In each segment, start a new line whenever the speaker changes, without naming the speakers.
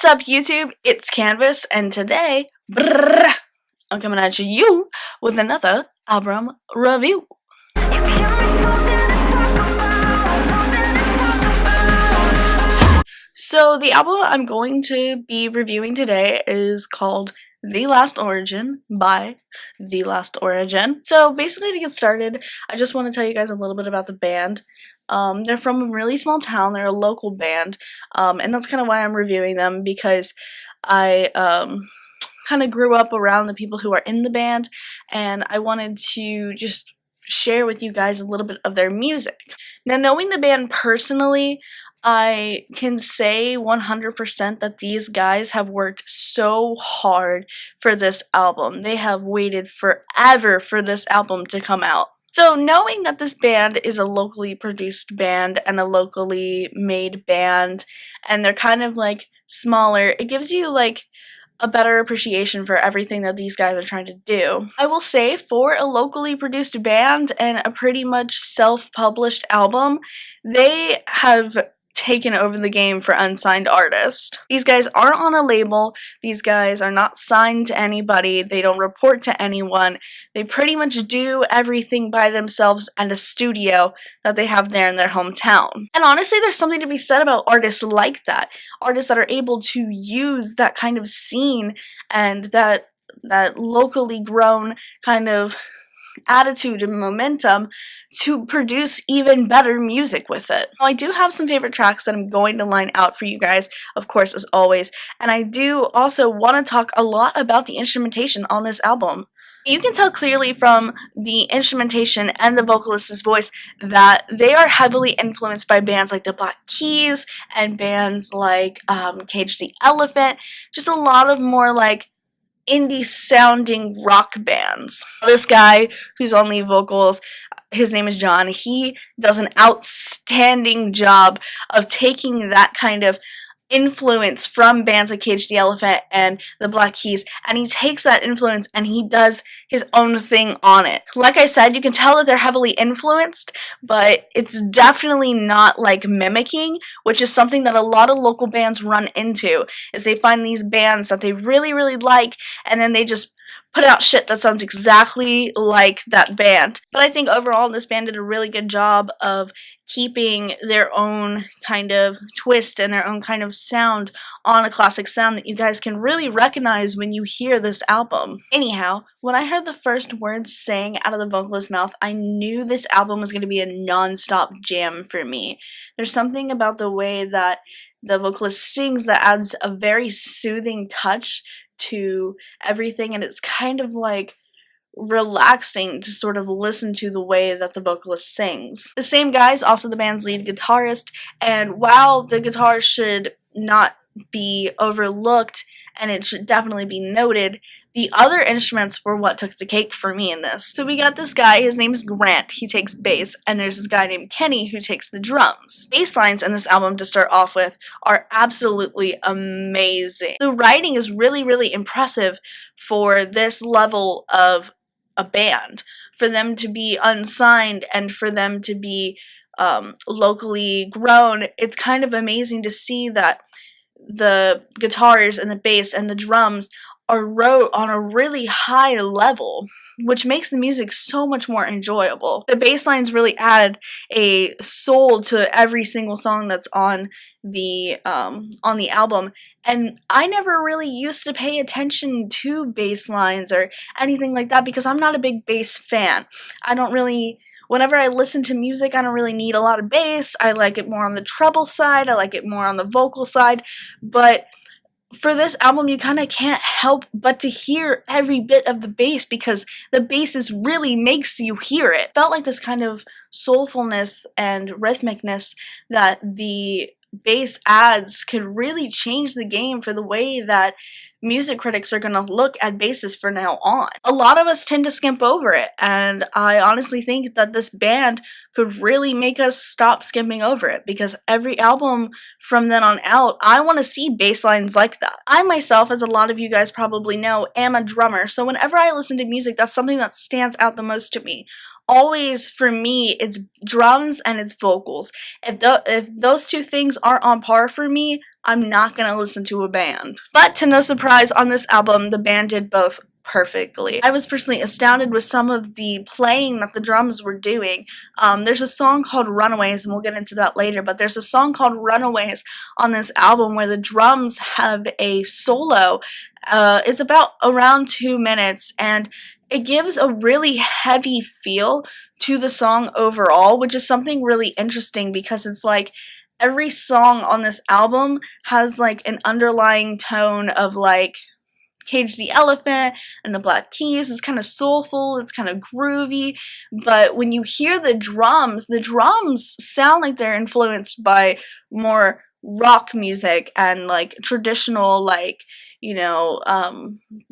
What's up, YouTube? It's Canvas, and today, I'm coming at you with another album review. So the album I'm going to be reviewing today is called The Last Origin by The Last Origin. So basically, to get started, I just want to tell you guys a little bit about the band. They're from a really small town. They're a local band, and that's kind of why I'm reviewing them, because I kind of grew up around the people who are in the band, and I wanted to just share with you guys a little bit of their music. Now, knowing the band personally, I can say 100% that these guys have worked so hard for this album. They have waited forever for this album to come out. So knowing that this band is a locally produced band and a locally made band, and they're kind of like smaller, it gives you like a better appreciation for everything that these guys are trying to do. I will say, for a locally produced band and a pretty much self-published album, they have taken over the game for unsigned artists. These guys aren't on a label. These guys are not signed to anybody. They don't report to anyone. They pretty much do everything by themselves and a studio that they have there in their hometown. And honestly, there's something to be said about artists like that. Artists that are able to use that kind of scene and that locally grown kind of attitude and momentum to produce even better music with it. I do have some favorite tracks that I'm going to line out for you guys, of course, as always, and I do also want to talk a lot about the instrumentation on this album. You can tell clearly from the instrumentation and the vocalist's voice that they are heavily influenced by bands like the Black Keys and bands like Cage the Elephant, just a lot of more like indie sounding rock bands. This guy who's on lead vocals, his name is John. He does an outstanding job of taking that kind of influence from bands like Cage the Elephant and the Black Keys, and he takes that influence and he does his own thing on it. Like I said, you can tell that they're heavily influenced, but it's definitely not like mimicking, which is something that a lot of local bands run into, is they find these bands that they really, really like, and then they just put out shit that sounds exactly like that band. But I think overall this band did a really good job of keeping their own kind of twist and their own kind of sound on a classic sound that you guys can really recognize when you hear this album. Anyhow, when I heard the first words sang out of the vocalist's mouth, I knew this album was going to be a non-stop jam for me. There's something about the way that the vocalist sings that adds a very soothing touch to everything, and it's kind of like relaxing to sort of listen to the way that the vocalist sings. The same guy is also the band's lead guitarist, and while the guitar should not be overlooked and it should definitely be noted, the other instruments were what took the cake for me in this. So we got this guy, his name is Grant, he takes bass, and there's this guy named Kenny who takes the drums. Bass lines in this album, to start off with, are absolutely amazing. The writing is really, really impressive for this level of a band. For them to be unsigned and for them to be locally grown, it's kind of amazing to see that the guitars and the bass and the drums are wrote on a really high level, which makes the music so much more enjoyable. The bass lines really add a soul to every single song that's on the album, and I never really used to pay attention to bass lines or anything like that because I'm not a big bass fan. Whenever I listen to music, I don't really need a lot of bass. I like it more on the treble side, I like it more on the vocal side, but for this album, you kind of can't help but to hear every bit of the bass because the bass really makes you hear it. It felt like this kind of soulfulness and rhythmicness that the bass adds could really change the game for the way that music critics are going to look at basses from now on. A lot of us tend to skimp over it, and I honestly think that this band could really make us stop skimping over it, because every album from then on out, I want to see bass lines like that. I myself, as a lot of you guys probably know, am a drummer, so whenever I listen to music, that's something that stands out the most to me. Always, for me, it's drums and it's vocals. If those two things aren't on par for me, I'm not gonna listen to a band. But to no surprise, on this album, the band did both perfectly. I was personally astounded with some of the playing that the drums were doing. There's a song called Runaways, and we'll get into that later, but there's a song called Runaways on this album where the drums have a solo. It's about around 2 minutes, and it gives a really heavy feel to the song overall, which is something really interesting because it's like every song on this album has like an underlying tone of like Cage the Elephant and the Black Keys. It's kind of soulful, it's kind of groovy, but when you hear the drums sound like they're influenced by more rock music and like traditional like, you know,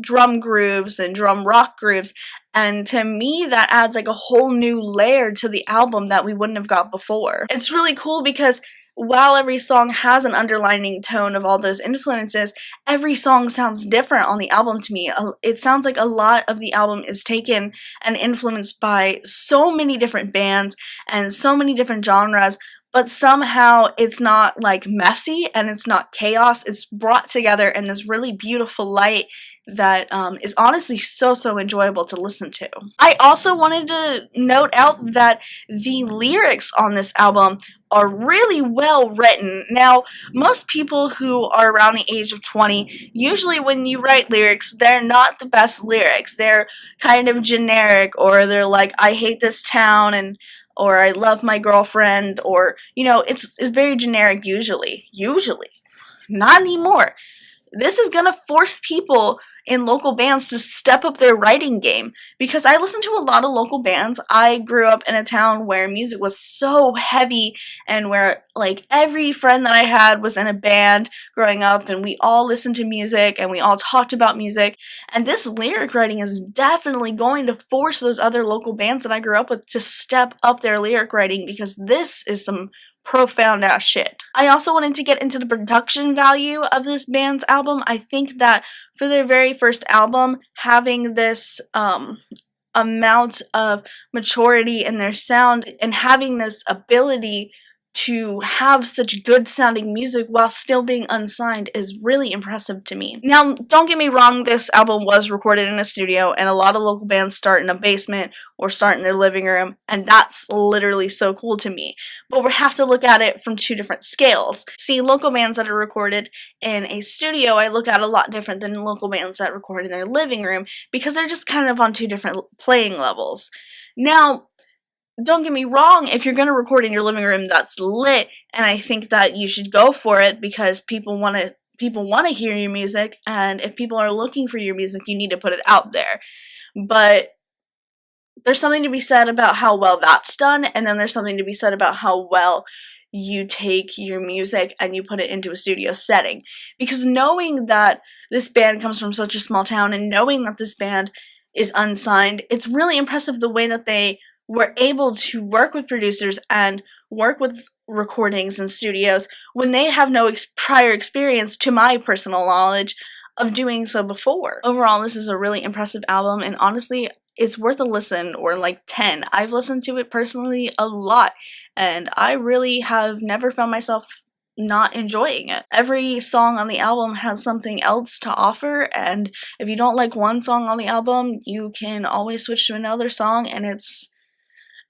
drum grooves and drum rock grooves, and to me that adds like a whole new layer to the album that we wouldn't have got before. It's really cool because while every song has an underlining tone of all those influences, every song sounds different on the album to me. It sounds like a lot of the album is taken and influenced by so many different bands and so many different genres, but somehow it's not like messy and it's not chaos. It's brought together in this really beautiful light that is honestly so enjoyable to listen to. I also wanted to note out that the lyrics on this album are really well written. Now, most people who are around the age of 20, usually when you write lyrics, they're not the best lyrics. They're kind of generic, or they're like, I hate this town, and or I love my girlfriend, or, you know, it's very generic usually. Usually. Not anymore. This is gonna force people in local bands to step up their writing game, because I listen to a lot of local bands. I grew up in a town where music was so heavy and where like every friend that I had was in a band growing up, and we all listened to music and we all talked about music, and this lyric writing is definitely going to force those other local bands that I grew up with to step up their lyric writing, because this is some profound ass shit. I also wanted to get into the production value of this band's album. I think that for their very first album, having this amount of maturity in their sound and having this ability to have such good sounding music while still being unsigned is really impressive to me. Now, don't get me wrong, this album was recorded in a studio, and a lot of local bands start in a basement or start in their living room, and that's literally so cool to me. But we have to look at it from two different scales. See, local bands that are recorded in a studio, I look at a lot different than local bands that record in their living room, because they're just kind of on two different playing levels. Now, don't get me wrong, if you're going to record in your living room, that's lit, and I think that you should go for it because people want to hear your music, and if people are looking for your music, you need to put it out there. But there's something to be said about how well that's done, and then there's something to be said about how well you take your music and you put it into a studio setting. Because knowing that this band comes from such a small town, and knowing that this band is unsigned, it's really impressive the way that they were able to work with producers and work with recordings and studios when they have no prior experience, to my personal knowledge, of doing so before. Overall, this is a really impressive album, and honestly, it's worth a listen, or like 10. I've listened to it personally a lot, and I really have never found myself not enjoying it. Every song on the album has something else to offer, and if you don't like one song on the album, you can always switch to another song, and it's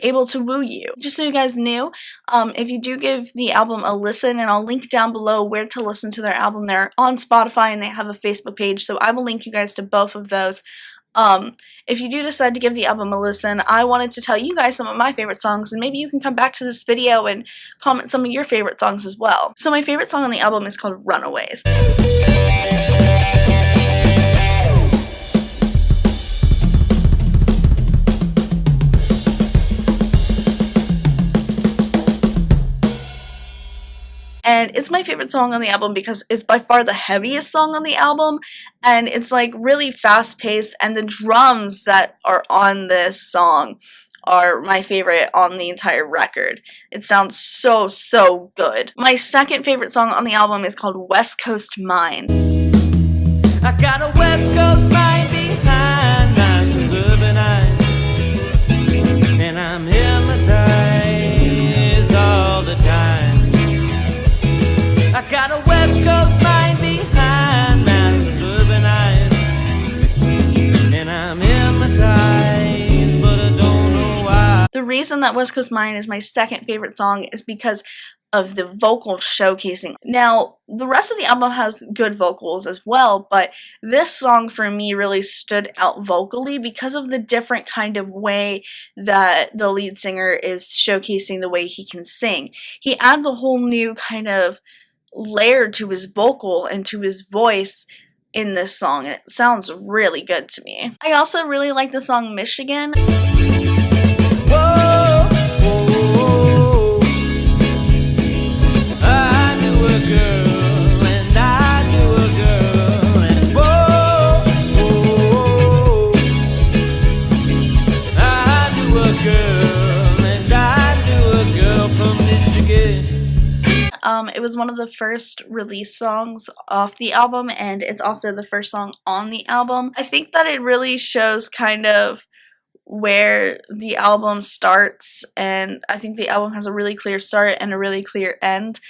able to woo you. Just so you guys knew, if you do give the album a listen, and I'll link down below where to listen to their album, they're on Spotify and they have a Facebook page, so I will link you guys to both of those. If you do decide to give the album a listen, I wanted to tell you guys some of my favorite songs, and maybe you can come back to this video and comment some of your favorite songs as well. So my favorite song on the album is called Runaways. And it's my favorite song on the album because it's by far the heaviest song on the album, and it's like really fast paced, and the drums that are on this song are my favorite on the entire record. It sounds so good. My second favorite song on the album is called West Coast Mind. I got a West Coast mind behind my suburban eyes, and I'm hypnotized all the time. I got a West Coast reason that West Coast Mine is my second favorite song is because of the vocal showcasing. Now, the rest of the album has good vocals as well, but this song for me really stood out vocally because of the different kind of way that the lead singer is showcasing the way he can sing. He adds a whole new kind of layer to his vocal and to his voice in this song, and it sounds really good to me. I also really like the song Michigan. It was one of the first release songs off the album, and it's also the first song on the album. I think that it really shows kind of where the album starts, and I think the album has a really clear start and a really clear end.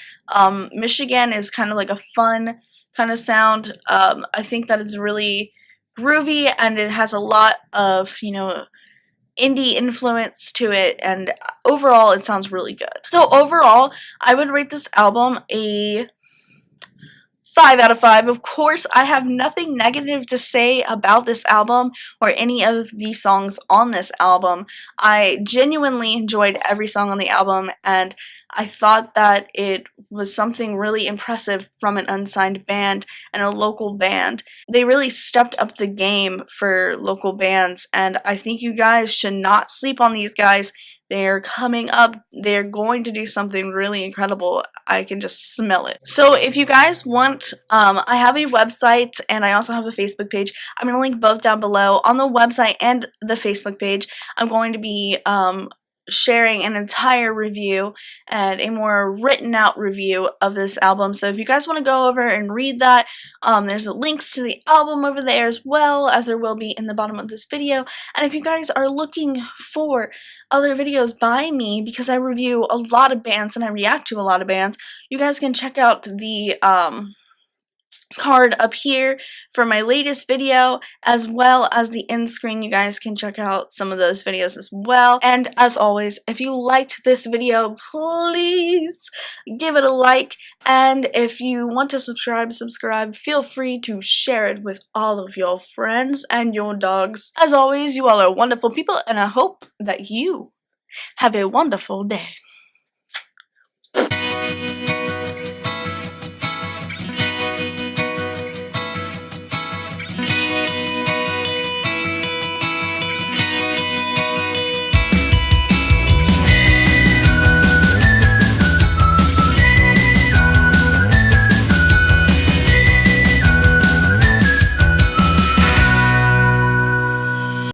Michigan is kind of like a fun kind of sound. I think that it's really groovy, and it has a lot of, you know, indie influence to it, and overall it sounds really good. So overall, I would rate this album a 5 out of 5. Of course, I have nothing negative to say about this album or any of the songs on this album. I genuinely enjoyed every song on the album, and I thought that it was something really impressive from an unsigned band and a local band. They really stepped up the game for local bands, and I think you guys should not sleep on these guys. They're coming up. They're going to do something really incredible. I can just smell it. So if you guys want, I have a website and I also have a Facebook page. I'm going to link both down below. On the website and the Facebook page, I'm going to be sharing an entire review and a more written out review of this album. So if you guys want to go over and read that, there's links to the album over there as well, as there will be in the bottom of this video. And if you guys are looking for other videos by me, because I review a lot of bands and I react to a lot of bands, you guys can check out the card up here for my latest video, as well as the end screen. You guys can check out some of those videos as well. And as always, if you liked this video, please give it a like, and if you want to subscribe, feel free to share it with all of your friends and your dogs. As always, you all are wonderful people, and I hope that you have a wonderful day.